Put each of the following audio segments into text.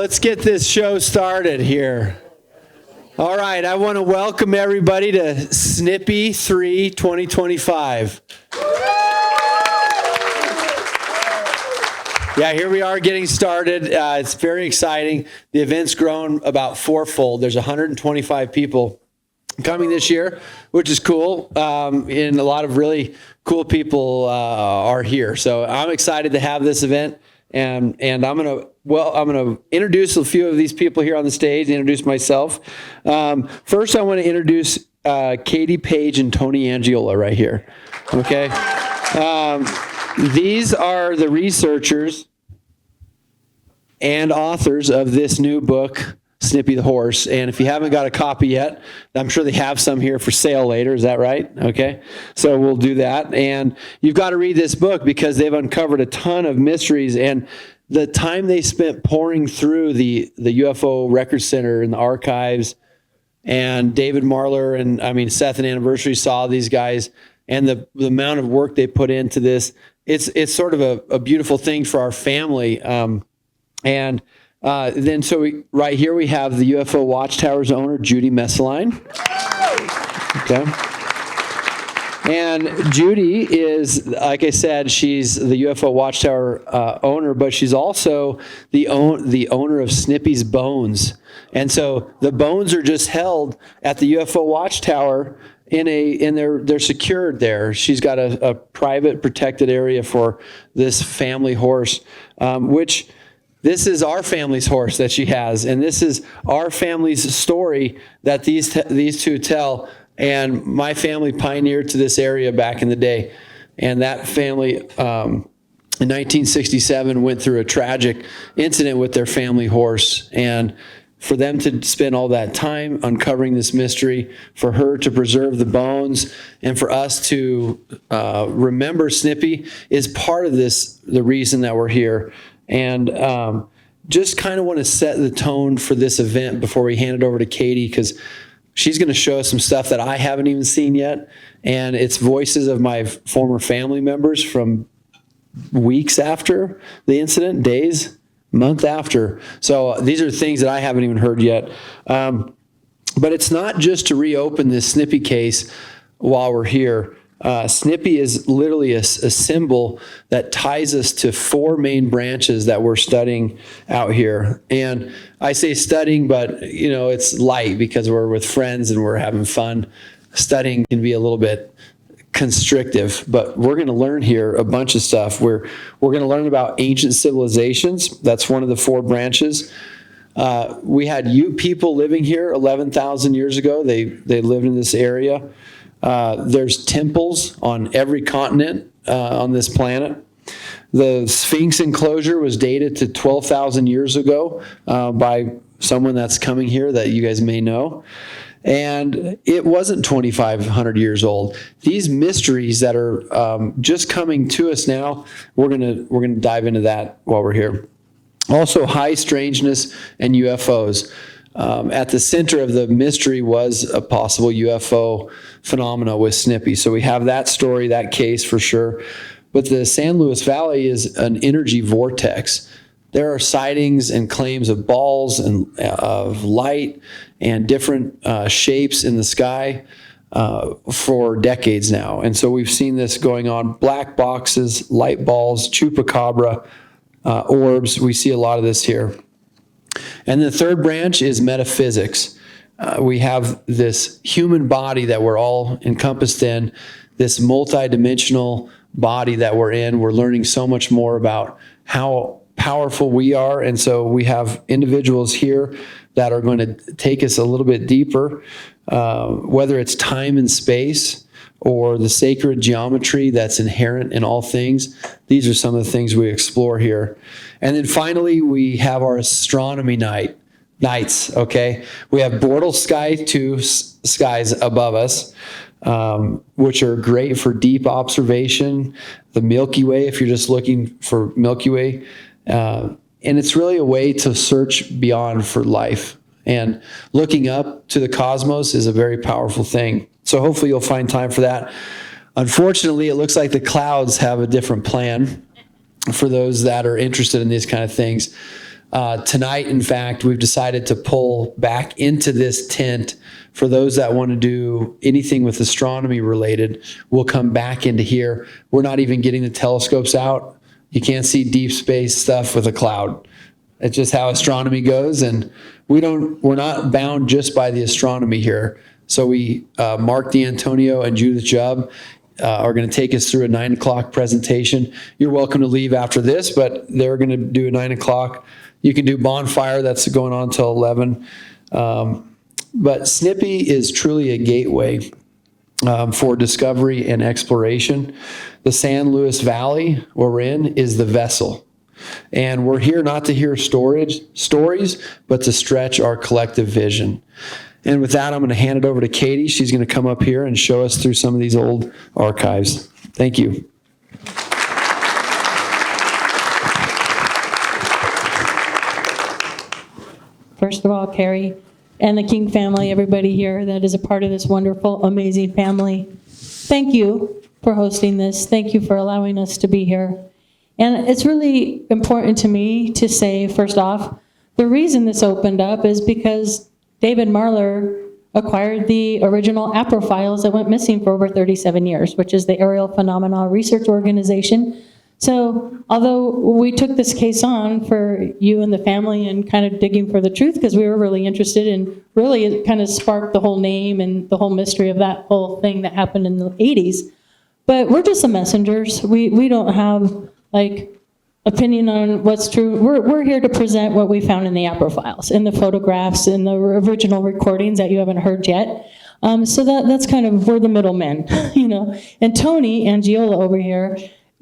let's get this show started here. All right, I want to welcome everybody to Snippy 3 2025. Yeah, here we are getting started. It's very exciting. The event's grown about fourfold. There's 125 people coming this year, which is cool. And a lot of really cool people are here. So I'm excited to have this event. And I'm gonna introduce a few of these people here on the stage, introduce myself. First, I want to introduce Katie, Paige, and Tony Angiola right here. Okay, these are the researchers and authors of this new book, Snippy the Horse. And if you haven't got a copy yet, I'm sure they have some here for sale later. Is that right? Okay. So we'll do that. And you've got to read this book because they've uncovered a ton of mysteries. And the time they spent pouring through the UFO Record Center and the archives, and David Marler and Seth and Anniversary saw these guys, and the amount of work they put into this, it's sort of a beautiful thing for our family. Right here we have the UFO Watchtower's owner, Judy Messoline. Okay. And Judy is, like I said, she's the UFO Watchtower owner, but she's also the owner of Snippy's bones. And so the bones are just held at the UFO Watchtower they're secured there. She's got a private protected area for this family horse, which this is our family's horse that she has, and this is our family's story that these two tell. And my family pioneered to this area back in the day, and that family in 1967 went through a tragic incident with their family horse. And for them to spend all that time uncovering this mystery, for her to preserve the bones, and for us to remember Snippy is part of the reason that we're here. And just kind of want to set the tone for this event before we hand it over to Katie, because she's going to show us some stuff that I haven't even seen yet. And it's voices of my former family members from weeks after the incident, days, month after. So these are things that I haven't even heard yet. But it's not just to reopen this Snippy case while we're here. Snippy is literally a symbol that ties us to four main branches that we're studying out here. And I say studying, but it's light because we're with friends and we're having fun. Studying can be a little bit constrictive, but we're going to learn here a bunch of stuff. We're going to learn about ancient civilizations. That's one of the four branches. We had people living here 11,000 years ago. They lived in this area. There's temples on every continent on this planet. The Sphinx enclosure was dated to 12,000 years ago by someone that's coming here that you guys may know. And it wasn't 2,500 years old. These mysteries that are just coming to us now, we're gonna dive into that while we're here. Also, high strangeness and UFOs. At the center of the mystery was a possible UFO phenomena with Snippy. So we have that story, that case for sure. But the San Luis Valley is an energy vortex. There are sightings and claims of balls and of light and different shapes in the sky for decades now. And so we've seen this going on. Black boxes, light balls, chupacabra, orbs. We see a lot of this here. And the third branch is metaphysics. We have this human body that we're all encompassed in, this multidimensional body that we're in. We're learning so much more about how powerful we are. And so we have individuals here that are going to take us a little bit deeper, whether it's time and space or the sacred geometry that's inherent in all things. These are some of the things we explore here. And then finally, we have our astronomy nights, okay? We have Bortle Sky 2 skies above us, which are great for deep observation. The Milky Way, if you're just looking for Milky Way. And it's really a way to search beyond for life. And looking up to the cosmos is a very powerful thing. So hopefully you'll find time for that. Unfortunately, it looks like the clouds have a different plan for those that are interested in these kind of things. Tonight, in fact, we've decided to pull back into this tent. For those that want to do anything with astronomy related, we'll come back into here. We're not even getting the telescopes out. You can't see deep space stuff with a cloud. It's just how astronomy goes, and we're not bound just by the astronomy here. So Mark D'Antonio and Judith Jubb are going to take us through a 9 o'clock presentation. You're welcome to leave after this, but they're going to do a 9 o'clock. You can do bonfire. That's going on till 11. But Snippy is truly a gateway for discovery and exploration. The San Luis Valley, where we're in, is the vessel. And we're here not to hear stories, but to stretch our collective vision. And with that, I'm going to hand it over to Katie. She's going to come up here and show us through some of these old archives. Thank you. First of all, Keri and the King family, everybody here that is a part of this wonderful, amazing family, thank you for hosting this. Thank you for allowing us to be here. And it's really important to me to say, first off, the reason this opened up is because David Marler acquired the original APRO files that went missing for over 37 years, which is the Aerial Phenomena Research Organization. So although we took this case on for you and the family and kind of digging for the truth, because we were really interested in, really it kind of sparked the whole name and the whole mystery of that whole thing that happened in the 80s. But we're just the messengers. We don't have like opinion on what's true. We're here to present what we found in the APRO files, in the photographs, in the original recordings that you haven't heard yet. So that's kind of, we're the middlemen, you know. And Tony Angiola over here,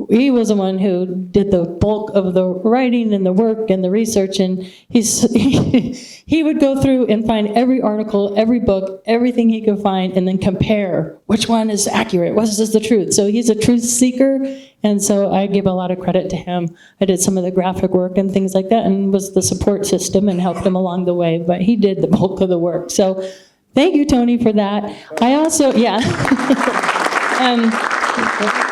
he was the one who did the bulk of the writing and the work and the research, and he would go through and find every article, every book, everything he could find, and then compare which one is accurate, what is the truth. So he's a truth seeker, and so I give a lot of credit to him. I did some of the graphic work and things like that, and was the support system and helped him along the way, but he did the bulk of the work. So thank you, Tony, for that. I also,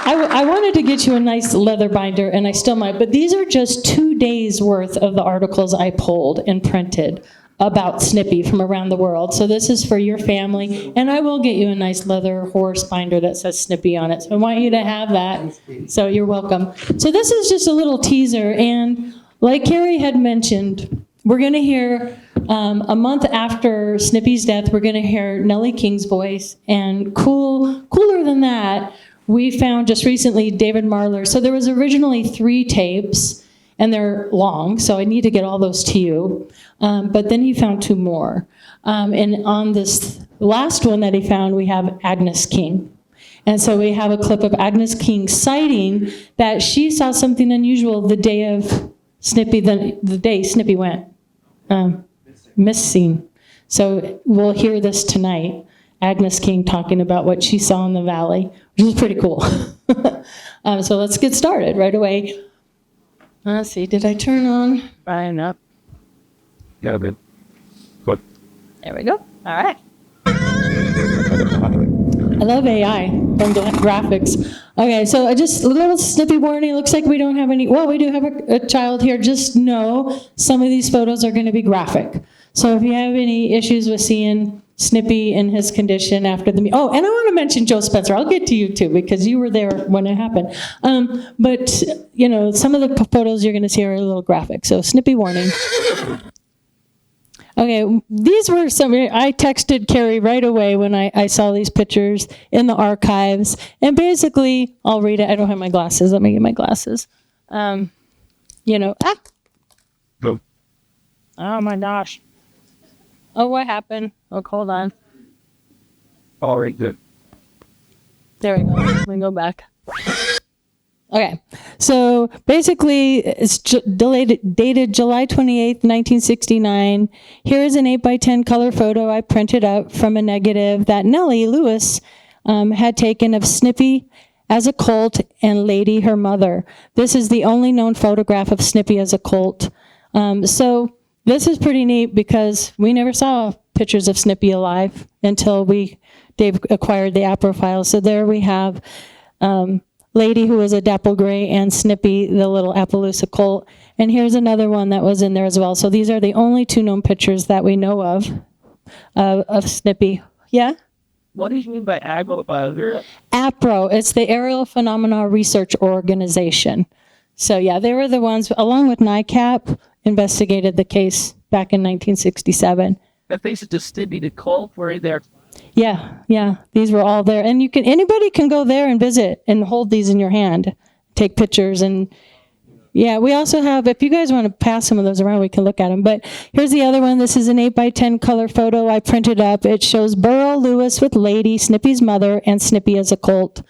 I wanted to get you a nice leather binder, and I still might, but these are just 2 days worth of the articles I pulled and printed about Snippy from around the world. So this is for your family, and I will get you a nice leather horse binder that says Snippy on it. So I want you to have that. So you're welcome. So this is just a little teaser, and like Keri had mentioned, we're going to hear, a month after Snippy's death, we're going to hear Nellie King's voice, and cooler than that, we found just recently David Marler. So there was originally 3 tapes, and they're long, so I need to get all those to you. But then he found 2 more. And on this last one that he found, we have Agnes King. And so we have a clip of Agnes King citing that she saw something unusual the day of Snippy, the day Snippy went missing. So we'll hear this tonight. Agnes King talking about what she saw in the valley, which is pretty cool. So let's get started right away. Let's see, did I turn on Brian up? Yeah, but what? There we go. All right. I love AI from the graphics. Okay, so just a little snippy warning. Looks like we don't have any. Well, we do have a child here. Just know some of these photos are going to be graphic. So if you have any issues with seeing Snippy in his condition after the oh, and I want to mention Joe Spencer. I'll get to you too because you were there when it happened. But you know, some of the photos you're going to see are a little graphic. So Snippy warning. Okay, these were some. I texted Keri right away when I saw these pictures in the archives, and basically, I'll read it. I don't have my glasses. Let me get my glasses. You know, No. Oh my gosh. Oh, what happened? Oh, hold on. All right, good. There we go. Let me go back. Okay, so basically, it's dated July 28th, 1969. Here is an 8x10 color photo I printed out from a negative that Nellie Lewis had taken of Snippy as a colt and Lady, her mother. This is the only known photograph of Snippy as a colt. So this is pretty neat because we never saw pictures of Snippy alive until Dave acquired the APRO files. So there we have Lady, who was a dapple gray, and Snippy, the little Appaloosa colt. And here's another one that was in there as well. So these are the only two known pictures that we know of Snippy. Yeah? What do you mean by agro? APRO, it's the Aerial Phenomena Research Organization. So yeah, they were the ones, along with NICAP, investigated the case back in 1967. That they should just Snippy the Colt were in there. Yeah, these were all there. And anybody can go there and visit and hold these in your hand, take pictures. And yeah, we also have, if you guys want to pass some of those around, we can look at them. But here's the other one. This is an 8x10 color photo I printed up. It shows Burl Lewis with Lady, Snippy's mother, and Snippy as a colt.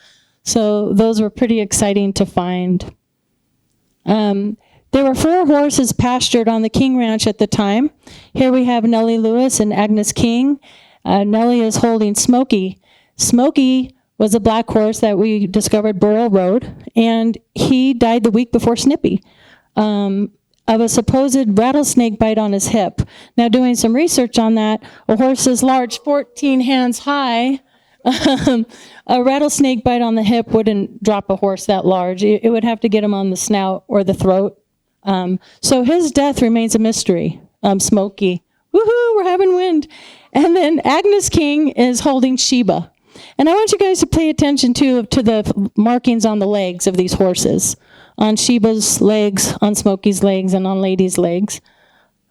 So those were pretty exciting to find. There were 4 horses pastured on the King Ranch at the time. Here we have Nellie Lewis and Agnes King. Nellie is holding Smokey. Smokey was a black horse that we discovered Burl rode, and he died the week before Snippy of a supposed rattlesnake bite on his hip. Now, doing some research on that, a horse as large, 14 hands high, a rattlesnake bite on the hip wouldn't drop a horse that large. It would have to get him on the snout or the throat. So his death remains a mystery. Smokey. Woohoo, we're having wind. And then Agnes King is holding Sheba. And I want you guys to pay attention to the markings on the legs of these horses. On Sheba's legs, on Smokey's legs, and on Lady's legs.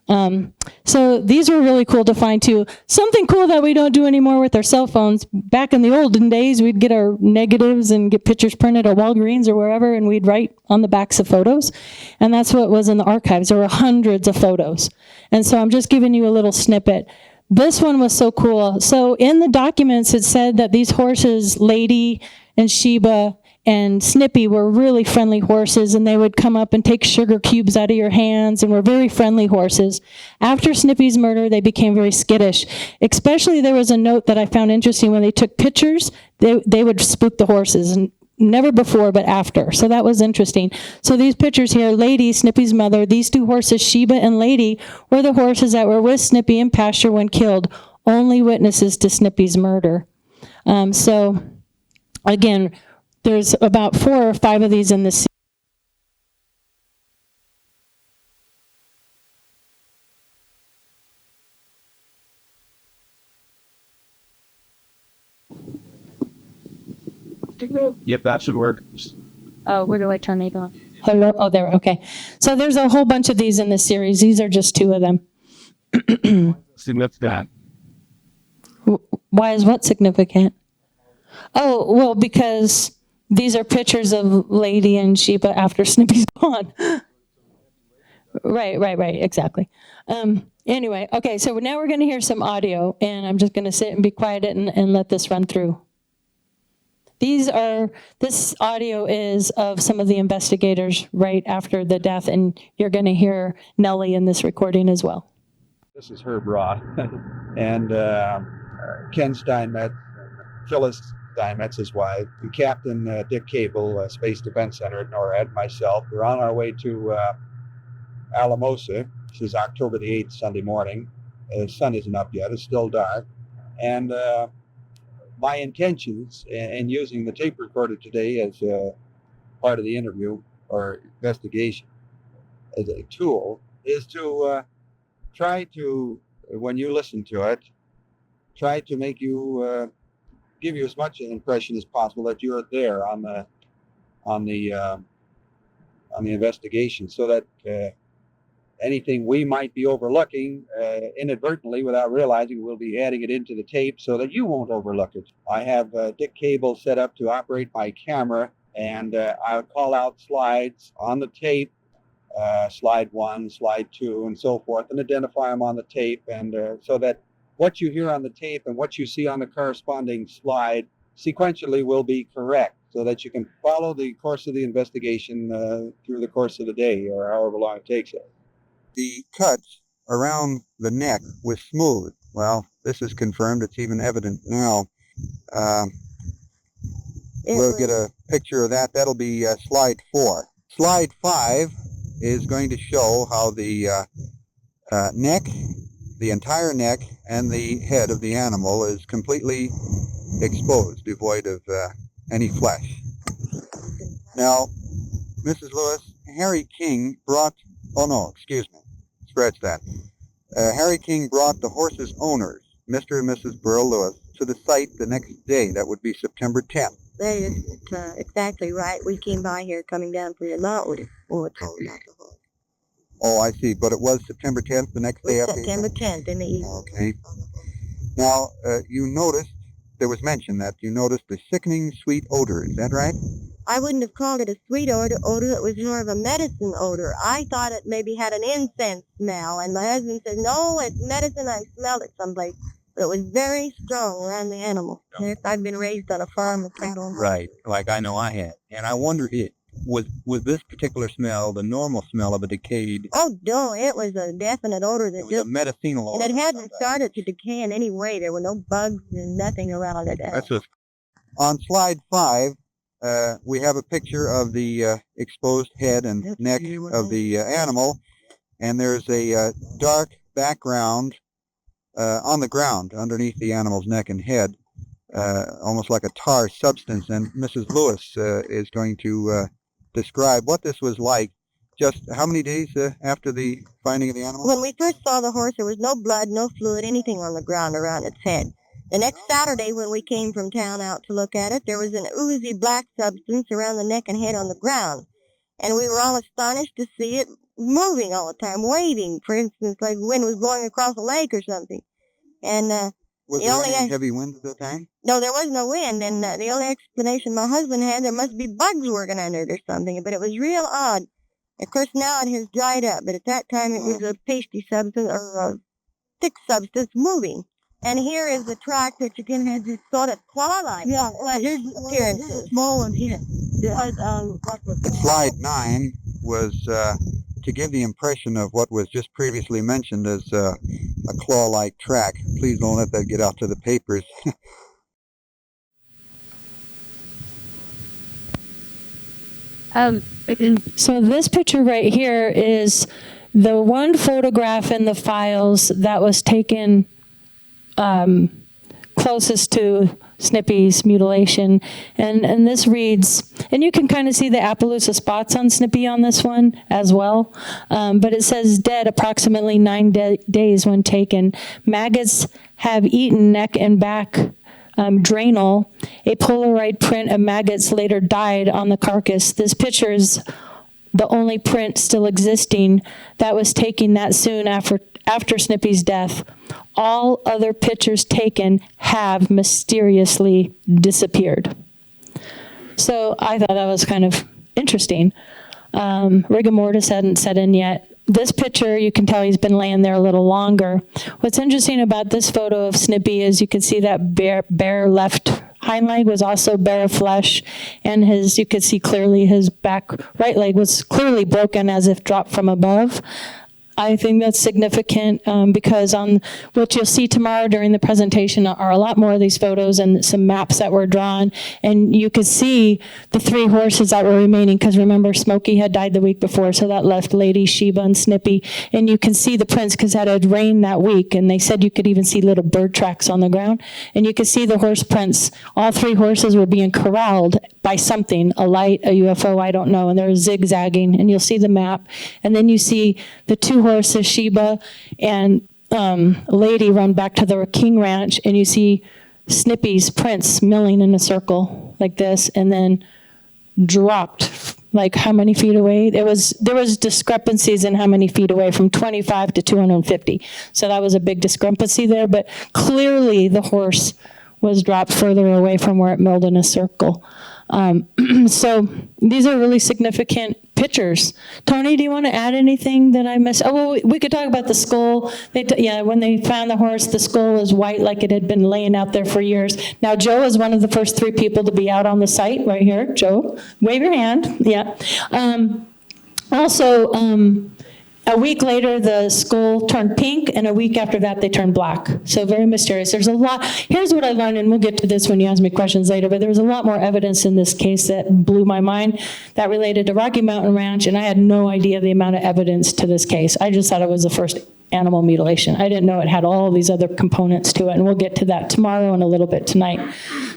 So these were really cool to find too. Something cool that we don't do anymore with our cell phones. Back in the olden days, we'd get our negatives and get pictures printed at Walgreens or wherever, and we'd write on the backs of photos. And that's what was in the archives. There were hundreds of photos. And so I'm just giving you a little snippet. This one was so cool. So in the documents, it said that these horses, Lady and Sheba and Snippy, were really friendly horses, and they would come up and take sugar cubes out of your hands and were very friendly horses. After Snippy's murder, they became very skittish. Especially, there was a note that I found interesting. When they took pictures, they would spook the horses, and never before, but after. So that was interesting. So these pictures here, Lady, Snippy's mother, these 2 horses, Sheba and Lady, were the horses that were with Snippy in pasture when killed, only witnesses to Snippy's murder. So, again, there's about 4 or 5 of these in the series. Yep, that should work. Oh, where do I turn it on? Hello? Oh, there, okay. So there's a whole bunch of these in this series. These are just 2 of them. Significant. Why is what significant? Oh, well, because these are pictures of Lady and Sheba after Snippy's gone. Right, exactly. Anyway, okay, so now we're going to hear some audio, and I'm just going to sit and be quiet and let this run through. This audio is of some of the investigators right after the death, and you're going to hear Nellie in this recording as well. This is Herb Roth, and Ken Steinmetz, Phyllis Steinmetz, his wife, and Captain Dick Cable, Space Defense Center at NORAD, myself. We're on our way to Alamosa. This is October the 8th, Sunday morning. The sun isn't up yet. It's still dark. And my intentions in using the tape recorder today as part of the interview or investigation as a tool is to try to, when you listen to it, try to make you give you as much an impression as possible that you're there on the investigation, so that anything we might be overlooking inadvertently without realizing, we'll be adding it into the tape so that you won't overlook it. I have Dick Cable set up to operate my camera, and I'll call out slides on the tape, slide 1, slide 2, and so forth, and identify them on the tape, and so that what you hear on the tape and what you see on the corresponding slide sequentially will be correct, so that you can follow the course of the investigation through the course of the day or however long it takes it. The cut around the neck was smooth. Well, this is confirmed. It's even evident now. We'll get a picture of that. That'll be slide 4. Slide 5 is going to show how the neck, the entire neck, and the head of the animal is completely exposed, devoid of any flesh. Now, Mrs. Lewis, Harry King brought, oh no, excuse me, scratch that. Harry King brought the horse's owners, Mr. and Mrs. Burl Lewis, to the site the next day. That would be September 10th. That is exactly right. We came by here coming down from the mountain. Oh, I see. But it was September 10th, the next day after? September 10th in the evening. Okay. Now, you noticed, there was mention that you noticed the sickening sweet odor. Is that right? I wouldn't have called it a sweet odor. It was more of a medicine odor. I thought it maybe had an incense smell, and my husband said, no, it's medicine. I smelled it someplace. But it was very strong around the animal. Yes, I've been raised on a farm with cattle. Right, like I know I had. And I wonder, was this particular smell the normal smell of a decayed? Oh, no, it was a definite odor that It was a medicinal odor. and it hadn't started to decay in any way. There were no bugs and nothing around it. That's just On slide 5, we have a picture of the exposed head and neck of the animal, and there's a dark background on the ground underneath the animal's neck and head, almost like a tar substance. And Mrs. Lewis is going to describe what this was like just how many days after the finding of the animal? When we first saw the horse, there was no blood, no fluid, anything on the ground around its head. The next Saturday, when we came from town out to look at it, there was an oozy black substance around the neck and head on the ground. And we were all astonished to see it moving all the time, waving, for instance, like the wind was blowing across a lake or something. And Was the there only any heavy wind at the time? no, there was no wind, and the only explanation my husband had, there must be bugs working under it or something, but it was real odd. Of course, now it has dried up, but at that time it was a pasty substance, or a thick substance moving. And here is the track that again has this sort of claw-like. Yeah, well, here's the appearance. Small one here. Slide 9 was to give the impression of what was just previously mentioned as a claw-like track. Please don't let that get out to the papers. So this picture right here is the one photograph in the files that was taken closest to Snippy's mutilation. And this reads, and you can kind of see the Appaloosa spots on Snippy on this one as well. But it says dead approximately 9 days when taken. Maggots have eaten neck and back. Drainal, a Polaroid print of maggots later died on the carcass. This picture is the only print still existing that was taken that soon after Snippy's death. All other pictures taken have mysteriously disappeared. So I thought that was kind of interesting. Rigor mortis hadn't set in yet. This picture, you can tell he's been laying there a little longer. What's interesting about this photo of Snippy is you can see that bare left hind leg was also bare of flesh, and you could see clearly his back right leg was clearly broken as if dropped from above. I think that's significant because on what you'll see tomorrow during the presentation are a lot more of these photos and some maps that were drawn. And you could see the 3 horses that were remaining, because remember, Smokey had died the week before, so that left Lady, Sheba, and Snippy. And you can see the prints because it had rained that week, and they said you could even see little bird tracks on the ground. And you could see the horse prints. All 3 horses were being corralled by something, a light, a UFO, I don't know, and they're zigzagging, and you'll see the map. And then you see the 2 horses, Sheba and Lady, run back to the King Ranch, and you see Snippy's prints milling in a circle like this, and then dropped like how many feet away? There was discrepancies in how many feet away, from 25 to 250. So that was a big discrepancy there, but clearly the horse was dropped further away from where it milled in a circle. So these are really significant pictures. Tony, do you want to add anything that I missed? Oh, well, we could talk about the skull. When they found the horse, the skull was white like it had been laying out there for years. Now, Joe is one of the first 3 people to be out on the site right here. Joe, wave your hand. Yeah. A week later, the skull turned pink, and a week after that, they turned black. So very mysterious. There's a lot. Here's what I learned, and we'll get to this when you ask me questions later, but there was a lot more evidence in this case that blew my mind that related to Rocky Mountain Ranch, and I had no idea the amount of evidence to this case. I just thought it was the first animal mutilation. I didn't know it had all these other components to it, and we'll get to that tomorrow and a little bit tonight.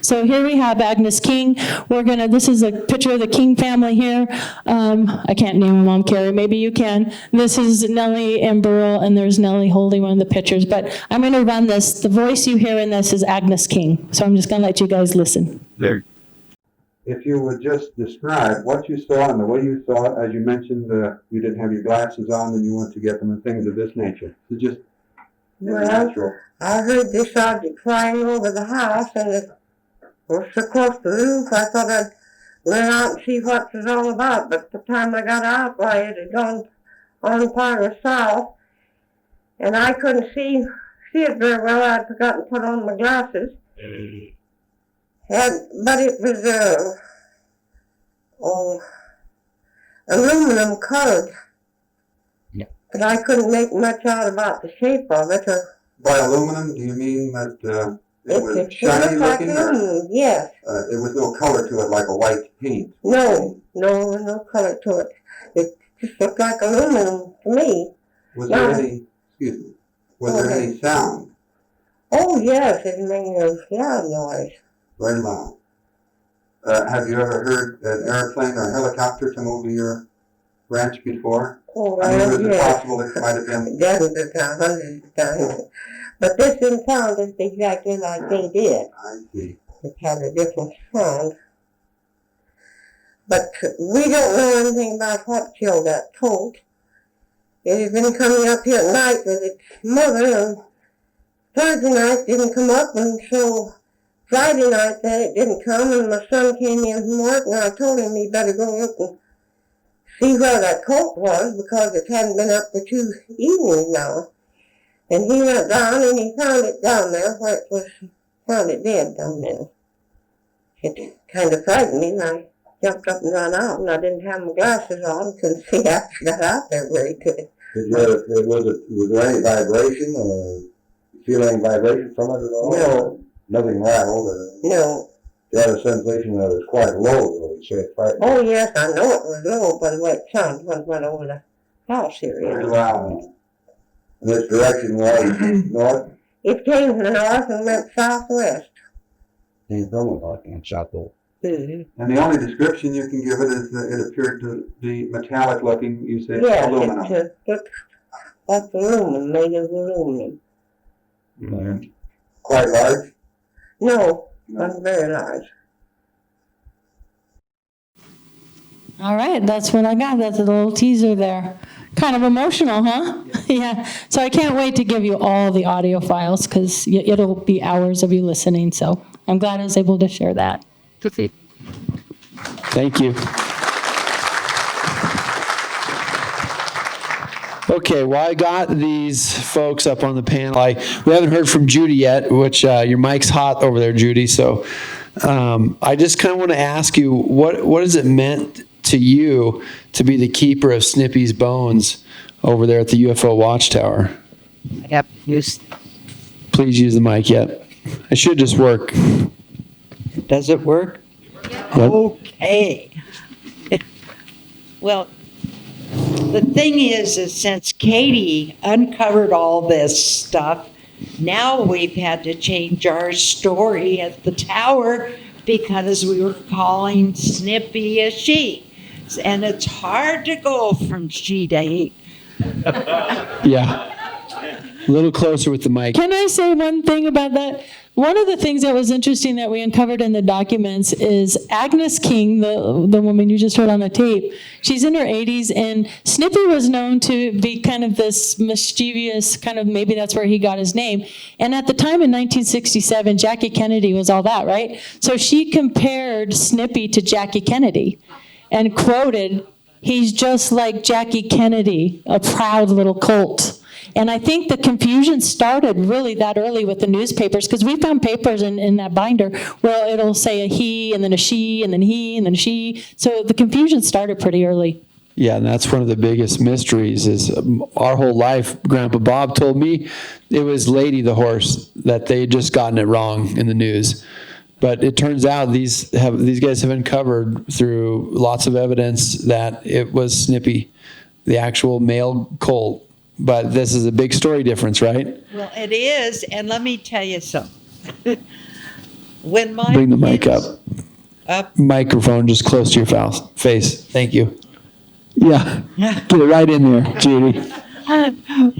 So here we have Agnes King. This is a picture of the King family here. I can't name them all, Keri, maybe you can. This is Nellie and Burl, and there's Nellie holding one of the pictures, but I'm gonna run this. The voice you hear in this is Agnes King, so I'm just gonna let you guys listen. There. If you would just describe what you saw and the way you saw it, as you mentioned, you didn't have your glasses on and you went to get them and things of this nature. So just natural. I heard this object flying over the house, and it was so close to the roof, I thought I'd run out and see what it was all about. But the time I got out, why, it had gone on farther south, and I couldn't see it very well. I'd forgotten to put on my glasses. But it was aluminum colored. Yeah. But I couldn't make much out about the shape of it. By aluminum, do you mean that it was shiny looked like looking? Or, aluminum, yes. there was no color to it like a white paint? No color to it. It just looked like aluminum to me. Was there any, excuse me, was there any sound? Oh, yes, it made a loud noise. Very loud. Have you ever heard an airplane or a helicopter come over your ranch before? Oh, I mean, well, was it yes. possible it might have been? Dozens of times, hundreds of times. But this didn't sound just exactly like they did. I see. It had a different sound. But we don't know anything about what killed that colt. It had been coming up here at night with its mother, and Thursday night didn't come up, and so Friday night then it didn't come, and my son came in from work, and I told him he better go up and see where that colt was, because it hadn't been up for 2 evenings now. And he went down, and he found it down there where it was, found it dead down there. It kind of frightened me, and I jumped up and ran out, and I didn't have my glasses on, couldn't see after I got out there very good. Was there any vibration or feel any vibration from it at all? No. Nothing rattled? No. You had a sensation that it was quite low, though, you said, right? Oh, yes, I know it was low by the way it sounded when it went over the house here. Very loud. And this direction was north? It came from the north and went southwest. It's almost like a shot though. Mm-hmm. And the only description you can give it is that it appeared to be metallic looking, you said, Yes, aluminum. it looked like aluminum, made of aluminum. Mm-hmm. Quite large? No, not very large. All right, that's what I got. That's a little teaser there. Kind of emotional, huh? Yeah. So I can't wait to give you all the audio files, because it'll be hours of you listening. So I'm glad I was able to share that. Thank you. Okay, well, I got these folks up on the panel. We haven't heard from Judy yet, which your mic's hot over there, Judy. So I just kind of want to ask you, what has it meant to you to be the keeper of Snippy's bones over there at the UFO Watchtower? Yep. Use. Please use the mic yet. It should just work. Does it work? Yep. Okay. Well, the thing is since Katie uncovered all this stuff, now we've had to change our story at the tower because we were calling Snippy a she. And it's hard to go from she to he. Yeah. A little closer with the mic. Can I say one thing about that? One of the things that was interesting that we uncovered in the documents is Agnes King, the woman you just heard on the tape, she's in her 80s, and Snippy was known to be kind of this mischievous, kind of, maybe that's where he got his name. And at the time in 1967, Jackie Kennedy was all that, right? So she compared Snippy to Jackie Kennedy and quoted, "He's just like Jackie Kennedy, a proud little colt." And I think the confusion started really that early with the newspapers, because we found papers in that binder where it'll say a he and then a she and then he and then she. So the confusion started pretty early. Yeah, and that's one of the biggest mysteries is our whole life, Grandpa Bob told me it was Lady the Horse, that they had just gotten it wrong in the news. But it turns out these guys have uncovered through lots of evidence that it was Snippy, the actual male colt, but this is a big story difference, right? Well, it is, and let me tell you something. When my Bring the mic kids- up. Up. Microphone just close to your face. Thank you. Yeah, get it right in there, Judy.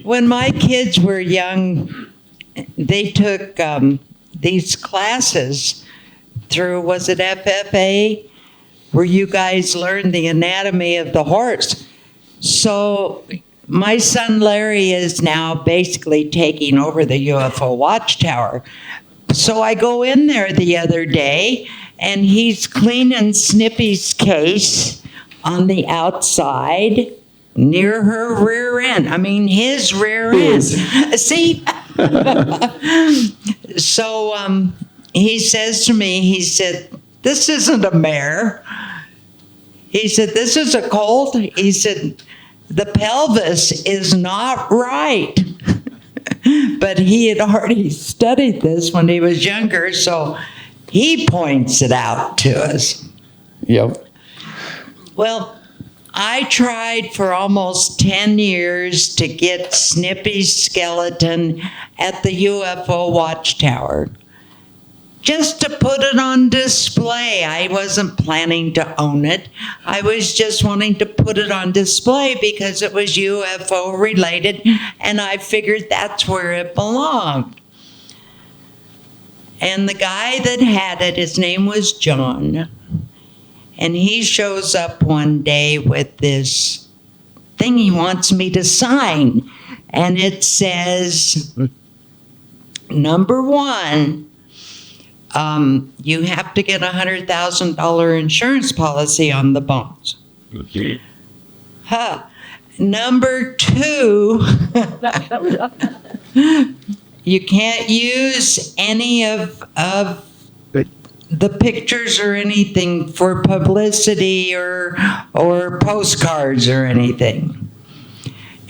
When my kids were young, they took these classes through, was it FFA, where you guys learned the anatomy of the horse. So my son Larry is now basically taking over the UFO Watchtower. So I go in there the other day, and he's cleaning Snippy's case on the outside near her rear end. I mean, his rear end. See? So he says to me, he said, "This isn't a mare." He said, "This is a colt." He said, "The pelvis is not right." But he had already studied this when he was younger, so he points it out to us. Yep. Well, I tried for almost 10 years to get Snippy's skeleton at the UFO Watchtower, just to put it on display. I wasn't planning to own it. I was just wanting to put it on display because it was UFO related, and I figured that's where it belonged. And the guy that had it, his name was John, and he shows up one day with this thing he wants me to sign. And it says, number one, you have to get a $100,000 insurance policy on the bones. Okay. Huh. Number two, you can't use any of the pictures or anything for publicity or postcards or anything.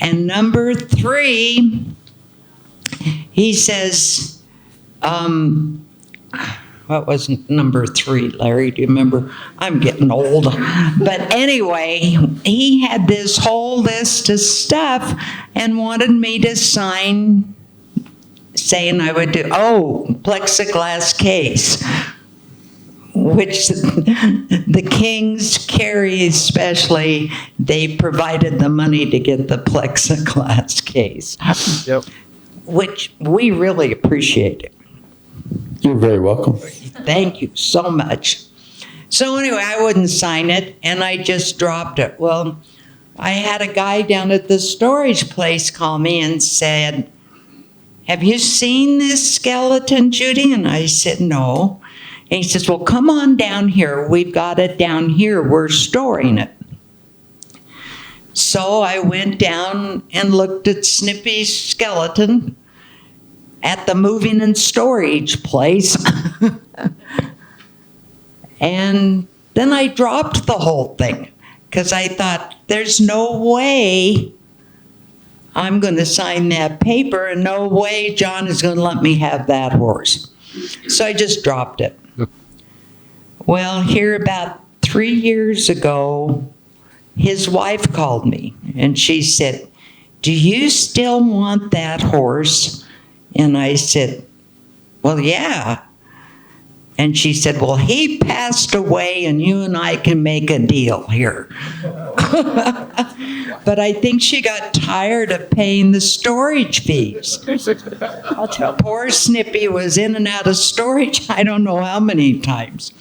And number three, he says, what was number three, Larry? Do you remember? I'm getting old. But anyway, he had this whole list of stuff and wanted me to sign saying I would do, plexiglass case, which the Kings, Keri especially, they provided the money to get the plexiglass case. Yep. Which we really appreciate. You're very welcome. Thank you so much. So anyway, I wouldn't sign it, and I just dropped it. Well, I had a guy down at the storage place call me and said, "Have you seen this skeleton, Judy?" And I said, "No." And he says, "Well, come on down here. We've got it down here. We're storing it." So I went down and looked at Snippy's skeleton at the moving and storage place. And then I dropped the whole thing because I thought, there's no way I'm going to sign that paper, and no way John is going to let me have that horse. So I just dropped it. Well, here about 3 years ago, his wife called me, and she said, "Do you still want that horse?" And I said, "Well, yeah." And she said, "Well, he passed away, and you and I can make a deal here." But I think she got tired of paying the storage fees. Poor Snippy was in and out of storage, I don't know how many times.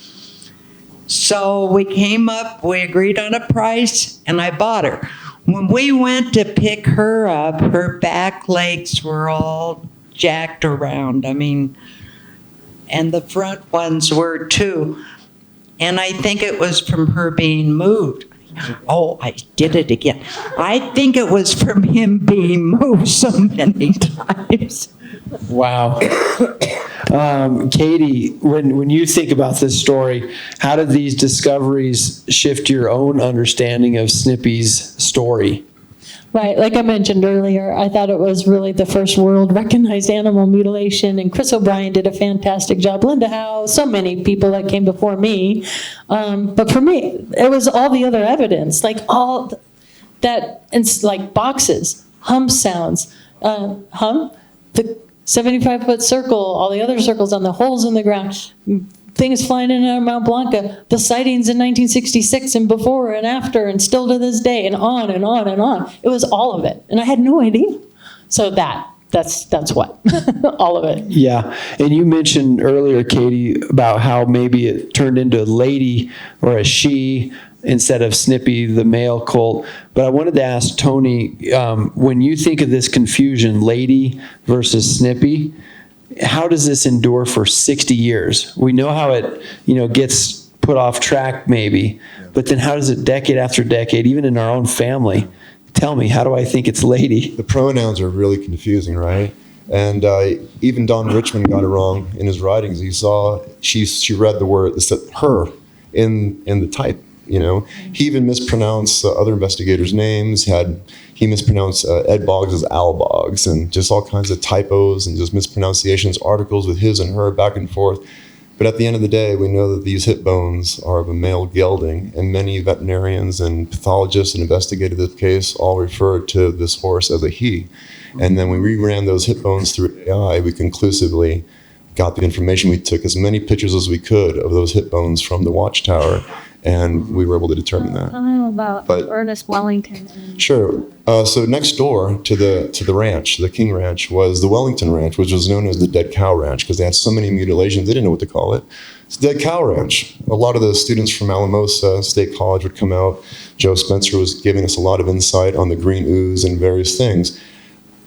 So we came up, we agreed on a price, and I bought her. When we went to pick her up, her back legs were all jacked around. I mean, and the front ones were too. And I think it was from her being moved. Oh, I did it again. I think it was from him being moved so many times. Wow. Katie, when you think about this story, how did these discoveries shift your own understanding of Snippy's story? Right, like I mentioned earlier, I thought it was really the first world recognized animal mutilation, and Chris O'Brien did a fantastic job. Linda Howe, so many people that came before me. But for me, it was all the other evidence, like all that, it's like boxes, hum sounds. Hum, the 75-foot circle, all the other circles on the holes in the ground, things flying in and out of Mount Blanca, the sightings in 1966 and before and after and still to this day, and on and on and on. It was all of it. And I had no idea. So that's what, all of it. Yeah. And you mentioned earlier, Katie, about how maybe it turned into a lady or a she instead of Snippy, the male cult. But I wanted to ask Tony, when you think of this confusion, lady versus Snippy, how does this endure for 60 years? We know how it, gets put off track maybe, but then how does it decade after decade, even in our own family? Tell me, how do I think it's lady? The pronouns are really confusing, right? And even Don Richmond got it wrong in his writings. He saw, she read the word, it said her in the type, He even mispronounced other investigators' names. He mispronounced Ed Boggs as Al Boggs, and just all kinds of typos and just mispronunciations, articles with his and her back and forth. But at the end of the day, we know that these hip bones are of a male gelding, and many veterinarians and pathologists and investigated this case all referred to this horse as a he. And then when we ran those hip bones through AI, we conclusively got the information. We took as many pictures as we could of those hip bones from the Watchtower, and we were able to determine that. Tell him about Ernest Wellington. Sure. So next door to the ranch, the King Ranch, was the Wellington Ranch, which was known as the Dead Cow Ranch because they had so many mutilations, they didn't know what to call it. It's the Dead Cow Ranch. A lot of the students from Alamosa State College would come out. Joe Spencer was giving us a lot of insight on the green ooze and various things.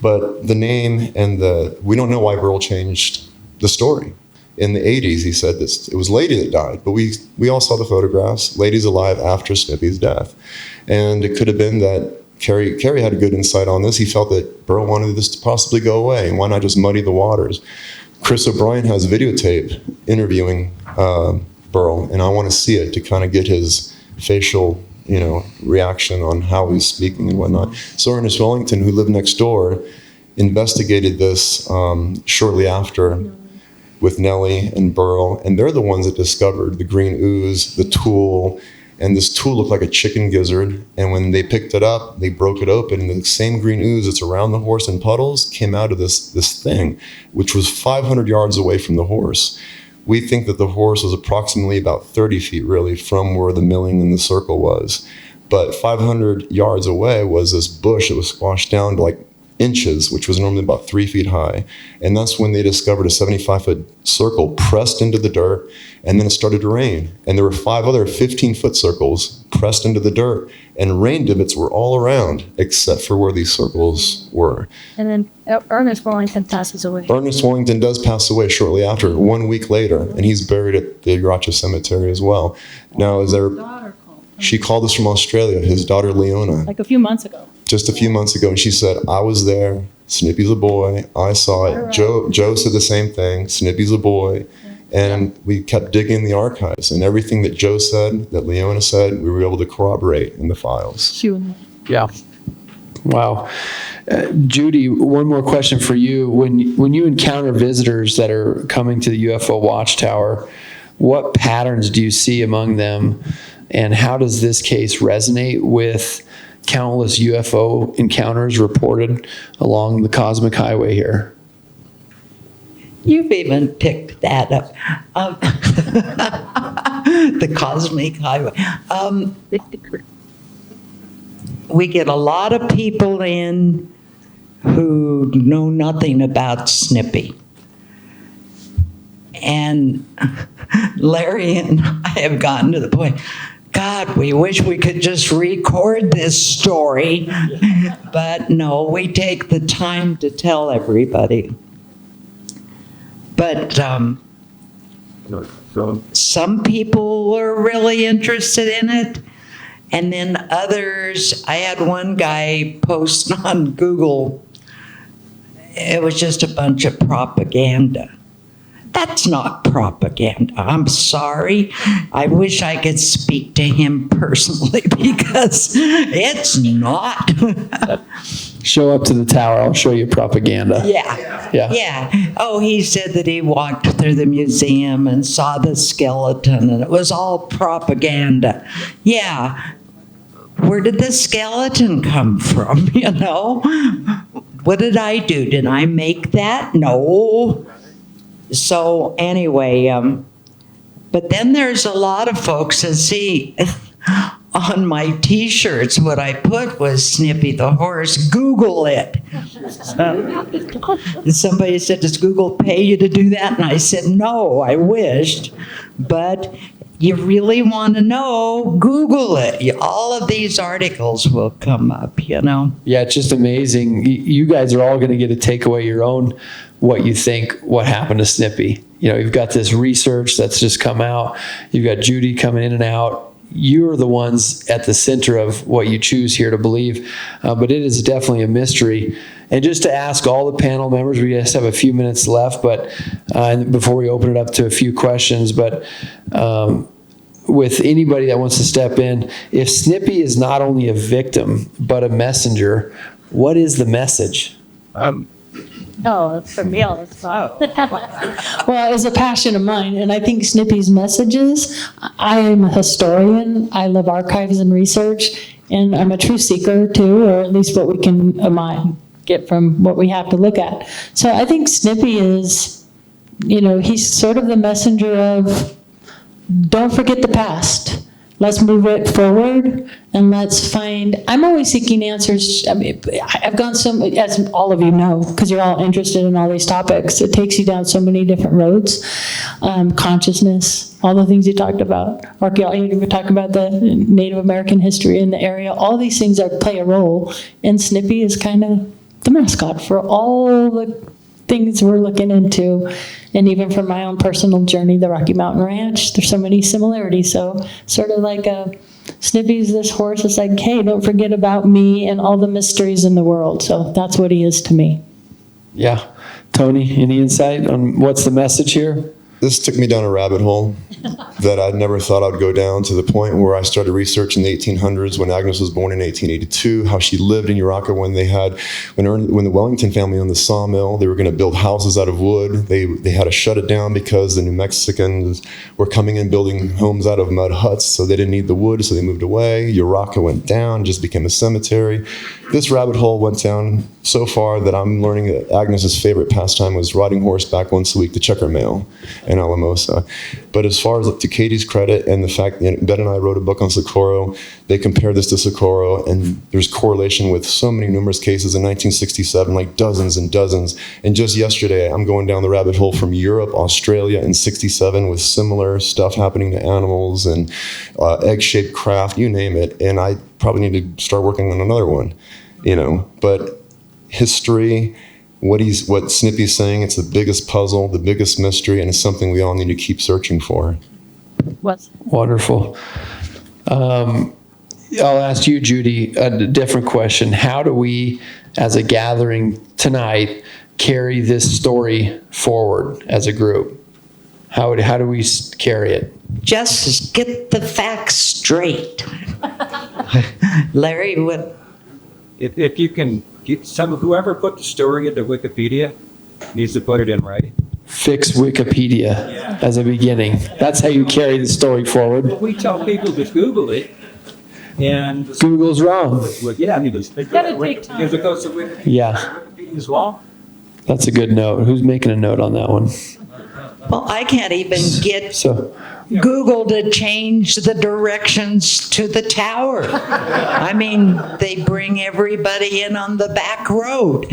But the name and we don't know why Burl changed the story. In the 80s, he said this, it was Lady that died, but we all saw the photographs. Lady's alive after Snippy's death. And it could have been that Keri had a good insight on this. He felt that Burl wanted this to possibly go away, and why not just muddy the waters? Chris O'Brien has videotape interviewing Burl, and I want to see it to kind of get his facial reaction on how he's speaking and whatnot. So Ernest Wellington, who lived next door, investigated this shortly after with Nellie and Burl, and they're the ones that discovered the green ooze, the tool, and this tool looked like a chicken gizzard, and when they picked it up, they broke it open, and the same green ooze that's around the horse in puddles came out of this thing, which was 500 yards away from the horse. We think that the horse was approximately about 30 feet, really, from where the milling in the circle was. But 500 yards away was this bush that was squashed down to like inches, which was normally about 3 feet high. And that's when they discovered a 75-foot circle pressed into the dirt, and then it started to rain. And there were 5 other 15-foot circles pressed into the dirt, and rain divots were all around, except for where these circles were. And then Ernest Wellington passes away. Ernest Wellington does pass away shortly after, 1 week later, and he's buried at the Gratcha Cemetery as well. Now, she called us from Australia, his daughter Leona. Like a few months ago. Just a few months ago, and she said, I was there, Snippy's a boy, I saw it. Right. Joe said the same thing, Snippy's a boy. And we kept digging the archives, and everything that Joe said, that Leona said, we were able to corroborate in the files. Yeah. Wow. Judy, one more question for you. When you encounter visitors that are coming to the UFO Watchtower, what patterns do you see among them, and how does this case resonate with countless UFO encounters reported along the cosmic highway here? You've even picked that up. The cosmic highway. We get a lot of people in who know nothing about Snippy. And Larry and I have gotten to the point, God, we wish we could just record this story. But no, we take the time to tell everybody. But some people were really interested in it. And then others, I had one guy post on Google, it was just a bunch of propaganda. That's not propaganda. I'm sorry. I wish I could speak to him personally because it's not. Show up to the tower, I'll show you propaganda. Yeah. Oh, he said that he walked through the museum and saw the skeleton and it was all propaganda. Yeah. where did the skeleton come from? You know, what did I do? Did I make that? No. So anyway, but then there's a lot of folks that see on my T-shirts what I put was Snippy the Horse. Google it. Somebody said, "Does Google pay you to do that?" And I said, "No, I wished, but." You really want to know, Google it. All of these articles will come up, you know. Yeah, it's just amazing. You guys are all going to get to take away your own, what you think, what happened to Snippy. You know, you've got this research that's just come out. You've got Judy coming in and out. You're the ones at the center of what you choose here to believe. But it is definitely a mystery. And just to ask all the panel members, we just have a few minutes left, but before we open it up to a few questions, but with anybody that wants to step in, if Snippy is not only a victim, but a messenger, what is the message? Oh, it's for me all the time. Well, it's a passion of mine, and I think Snippy's messages, I am a historian, I love archives and research, and I'm a truth seeker too, or at least what we can get from what we have to look at. So I think Snippy is, he's sort of the messenger of, don't forget the past. Let's move it forward and let's find, I'm always seeking answers. I mean, I've gone as all of you know, because you're all interested in all these topics, it takes you down so many different roads. Consciousness, all the things you talked about, archaeology, we talked about the Native American history in the area, all these things play a role, and Snippy is kind of the mascot for all the things we're looking into. And even from my own personal journey, the Rocky Mountain Ranch, there's so many similarities. So sort of like Snippy's this horse. It's like, hey, don't forget about me and all the mysteries in the world. So that's what he is to me. Yeah. Tony, any insight on what's the message here? This took me down a rabbit hole that I never thought I'd go down, to the point where I started researching the 1800s, when Agnes was born in 1882, how she lived in Uraka when the Wellington family owned the sawmill. They were going to build houses out of wood. They had to shut it down because the New Mexicans were coming in building homes out of mud huts, so they didn't need the wood, so they moved away. Uraka went down, just became a cemetery. This rabbit hole went down so far that I'm learning that Agnes's favorite pastime was riding horseback once a week to check her mail in Alamosa. But as far as to Katie's credit, and the fact that Ben and I wrote a book on Socorro, they compared this to Socorro, and there's correlation with so many numerous cases in 1967, like dozens and dozens. And just yesterday, I'm going down the rabbit hole from Europe, Australia, in 67 with similar stuff happening to animals and egg-shaped craft, you name it. And I probably need to start working on another one, But history, what Snippy's saying, it's the biggest puzzle, the biggest mystery, and it's something we all need to keep searching for. What's Wonderful. I'll ask you, Judy, a different question. How do we, as a gathering tonight, carry this story forward as a group? How do we carry it? Just get the facts straight. Larry, what? If you can get whoever put the story into Wikipedia needs to put it in writing. Fix Wikipedia as a beginning. That's how you carry the story forward. We tell people to Google it, and Google's wrong. well, yeah, Gotta take time. Because it goes to Wikipedia. Yeah, Wikipedia as well. that's a good note. Who's making a note on that one? Well, I can't even get So, Google to change the directions to the tower. I mean, they bring everybody in on the back road.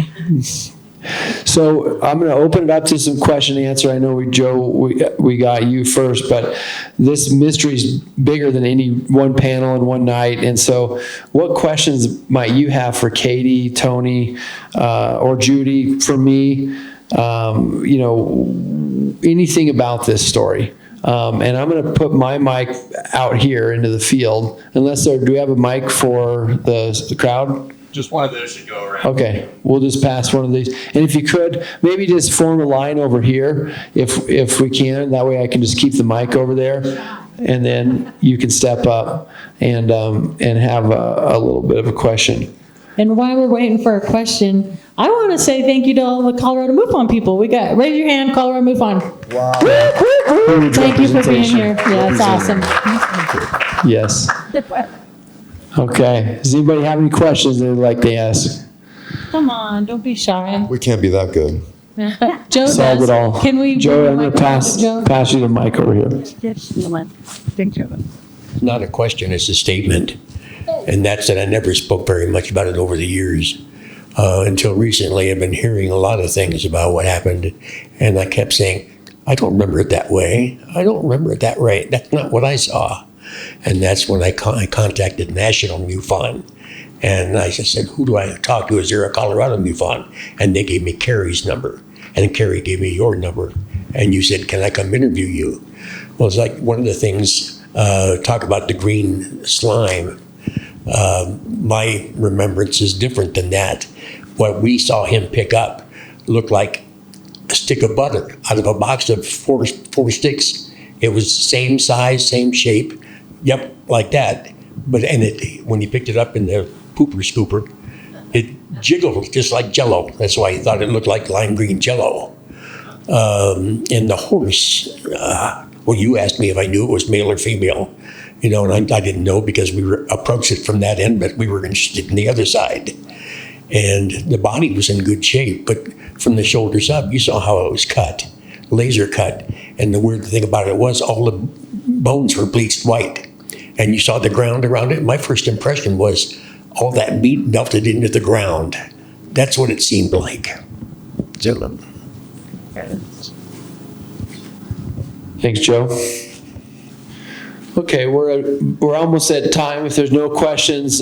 So I'm going to open it up to some question and answer. I know Joe, we got you first, but this mystery is bigger than any one panel in one night. And so what questions might you have for Katie, Tony, or Judy, for me, anything about this story? And I'm going to put my mic out here into the field. Do we have a mic for the crowd? Just one of those should go around. Okay, we'll just pass one of these. And if you could, maybe just form a line over here if we can. That way I can just keep the mic over there. And then you can step up and have a little bit of a question. And while we're waiting for a question, I want to say thank you to all the Colorado MUFON people. We got, raise your hand, Colorado MUFON. Wow. Thank you for being here. Yeah, it's awesome. Yes. Okay. Does anybody have any questions they'd like to ask? Come on, don't be shy. We can't be that good. Joe Solve does. it all. Can we Joe, bring I'm the going mic to over to Joe? pass you the mic over here. Not a question, it's a statement. And that's that I never spoke very much about it over the years. Until recently, I've been hearing a lot of things about what happened. And I kept saying, I don't remember it that way. I don't remember it that way. That's not what I saw. And that's when I contacted National MUFON. And I just said, who do I talk to? Is there a Colorado MUFON? And they gave me Keri's number. And Keri gave me your number. And you said, can I come interview you? Well, it's like one of the things, talk about the green slime. My remembrance is different than that. What we saw him pick up looked like a stick of butter out of a box of four sticks. It was same size, same shape. Yep, like that. But when he picked it up in the pooper scooper, it jiggled just like Jello. That's why he thought it looked like lime green Jello. And the horse, well, you asked me if I knew it was male or female, and I didn't know because we were approached it from that end, but we were interested in the other side. And the body was in good shape, but from the shoulders up, you saw how it was cut, laser cut. And the weird thing about it was all the bones were bleached white. And you saw the ground around it. My first impression was all that meat melted into the ground. That's what it seemed like. Zilla. Thanks, Joe. Okay, we're almost at time. If there's no questions,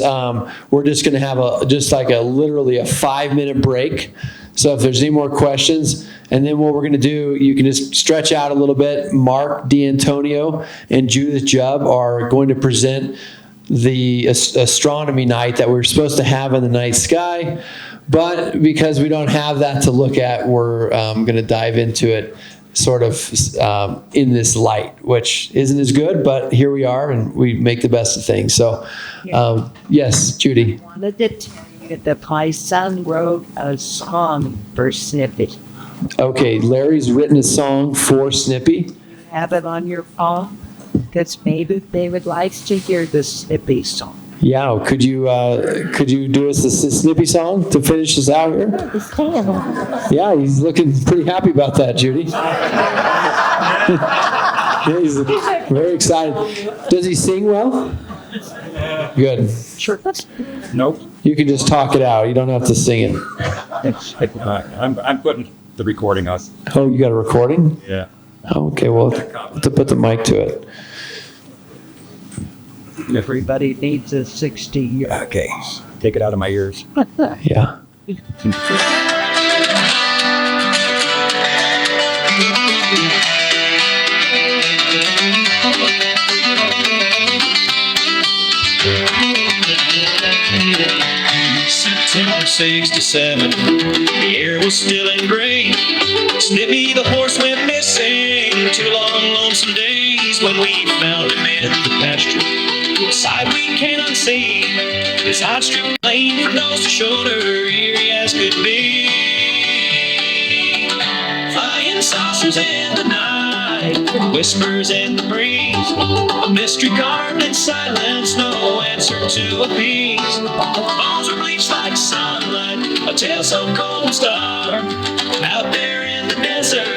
we're just going to have literally a 5-minute break. So if there's any more questions, and then what we're going to do, you can just stretch out a little bit. Mark D'Antonio and Judith Jubb are going to present the astronomy night that we were supposed to have in the night sky. But because we don't have that to look at, we're going to dive into it sort of in this light, which isn't as good, but here we are, and we make the best of things. So, yes, Judy. I wanted to tell you that my son wrote a song for Snippy. Okay, Larry's written a song for Snippy. Have it on your phone, because maybe they would like to hear the Snippy song. Yeah, could you do us the Snippy song to finish us out here? Yeah, he's looking pretty happy about that, Judy. Yeah, he's very excited. Does he sing well? Good. Sure. Nope. You can just talk it out. You don't have to sing it. I'm putting the recording on. Oh, you got a recording? Yeah. Okay, well, to put the mic to it. Everybody needs a 60. Okay. Take it out of my ears. Yeah. September 67, the air was still and gray. Snippy the horse went missing. 2 long, lonesome days when we found him in the pasture. Sight we cannot see. His hot strip lane with nose to shoulder, eerie as could be. Flying saucers in the night, whispers in the breeze. A mystery carved in silence, no answer to appease. Bones were bleached like sunlight, a tail so cold and stark. Out there in the desert,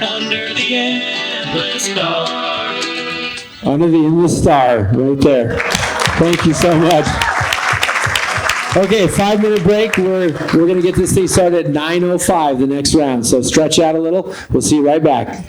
under the endless dark. Under the endless star, right there. Thank you so much. Okay, 5-minute break. We're going to get this thing started at 9:05, the next round. So stretch out a little. We'll see you right back.